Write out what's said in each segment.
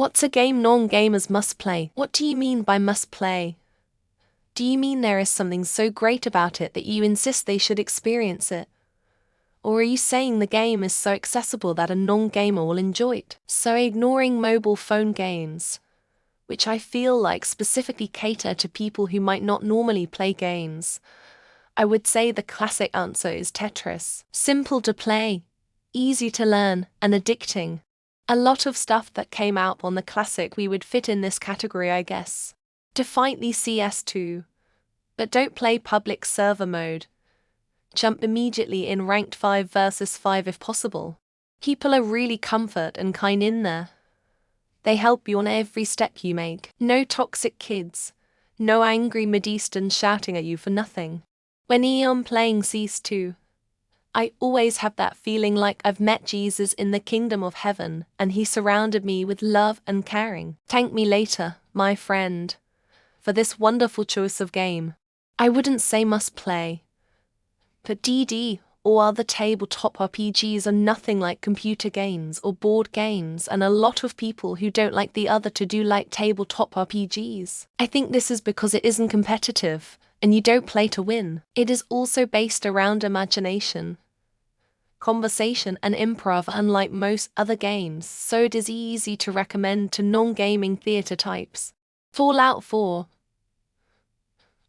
What's a game non-gamers must play? What do you mean by must play? Do you mean there is something so great about it that you insist they should experience it? Or are you saying the game is so accessible that a non-gamer will enjoy it? So ignoring mobile phone games, which I feel like specifically cater to people who might not normally play games, I would say the classic answer is Tetris. Simple to play, easy to learn, and addicting. A lot of stuff that came out on the classic we would fit in this category, I guess. Defiantly CS2. But don't play public server mode. Jump immediately in ranked 5 versus 5 if possible. People are really comfort and kind in there. They help you on every step you make. No toxic kids. No angry Mideastans shouting at you for nothing. When I'm playing CS2, I always have that feeling like I've met Jesus in the kingdom of heaven and he surrounded me with love and caring. Thank me later, my friend, for this wonderful choice of game. I wouldn't say must play, but DD or other tabletop RPGs are nothing like computer games or board games, and a lot of people who don't like the other two do like tabletop RPGs. I think this is because it isn't competitive, and you don't play to win. It is also based around imagination, conversation, and improv, unlike most other games, so it is easy to recommend to non-gaming theater types. Fallout 4.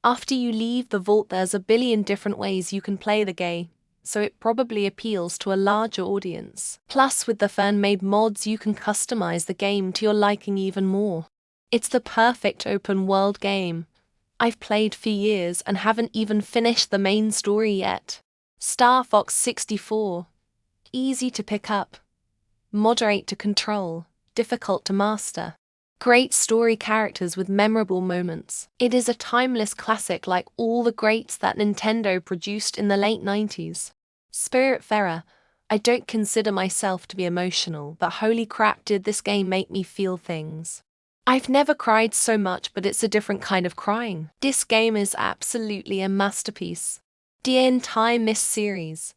After you leave the vault, there's a billion different ways you can play the game, so it probably appeals to a larger audience. Plus, with the fan-made mods, you can customize the game to your liking even more. It's the perfect open-world game. I've played for years and haven't even finished the main story yet. Star Fox 64. Easy to pick up, moderate to control, difficult to master. Great story characters with memorable moments. It is a timeless classic like all the greats that Nintendo produced in the late 90s. Spiritfarer. I don't consider myself to be emotional, but holy crap did this game make me feel things. I've never cried so much, but it's a different kind of crying. This game is absolutely a masterpiece. The entire Myst series,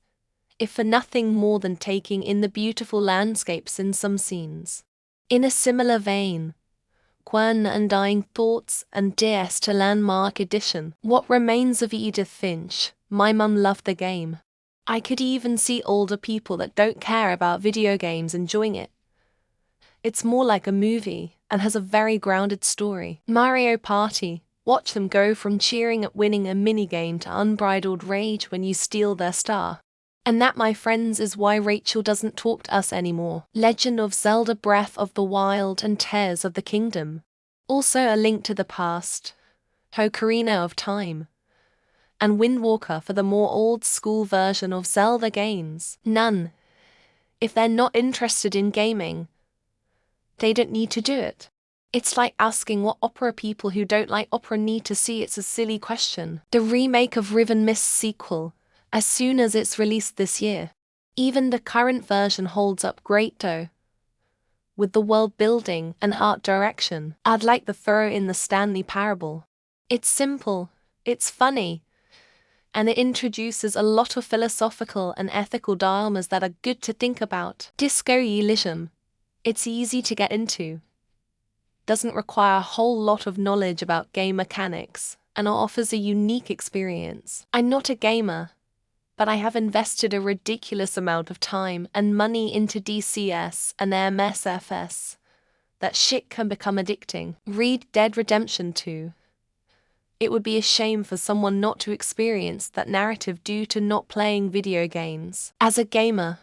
if for nothing more than taking in the beautiful landscapes in some scenes. In a similar vein, Quan Undying Thoughts and DS to Landmark Edition. What Remains of Edith Finch. My mum loved the game. I could even see older people that don't care about video games enjoying it. It's more like a movie and has a very grounded story. Mario Party. Watch them go from cheering at winning a minigame to unbridled rage when you steal their star. And that, my friends, is why Rachel doesn't talk to us anymore. Legend of Zelda Breath of the Wild and Tears of the Kingdom. Also A Link to the Past, Ocarina of Time, and Wind Waker for the more old-school version of Zelda games. None. If they're not interested in gaming, they don't need to do it. It's like asking what opera people who don't like opera need to see. It's a silly question. The remake of Riven Mist sequel, as soon as it's released this year. Even the current version holds up great though. With the world building and art direction, I'd like to throw in the Stanley Parable. It's simple, it's funny, and it introduces a lot of philosophical and ethical dilemmas that are good to think about. Disco Elysium. It's easy to get into, doesn't require a whole lot of knowledge about game mechanics, and offers a unique experience. I'm not a gamer, but I have invested a ridiculous amount of time and money into DCS and MSFS. That shit can become addicting. Read Dead Redemption 2. It would be a shame for someone not to experience that narrative due to not playing video games. As a gamer,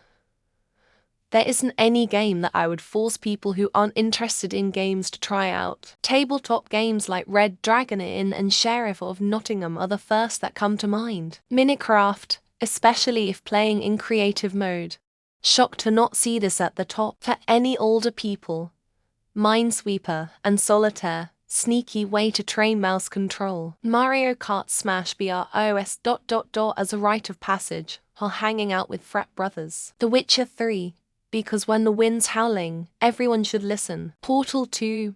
there isn't any game that I would force people who aren't interested in games to try out. Tabletop games like Red Dragon Inn and Sheriff of Nottingham are the first that come to mind. Minecraft, especially if playing in creative mode. Shocked to not see this at the top. For any older people, Minesweeper and Solitaire, sneaky way to train mouse control. Mario Kart Smash BROS ... as a rite of passage while hanging out with frat brothers. The Witcher 3, because when the wind's howling, everyone should listen. Portal 2,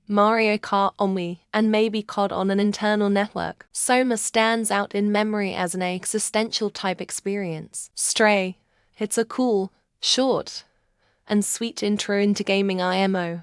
Mario Kart on Wii, and maybe COD on an internal network. Soma stands out in memory as an existential type experience. Stray. It's a cool, short, and sweet intro into gaming IMO.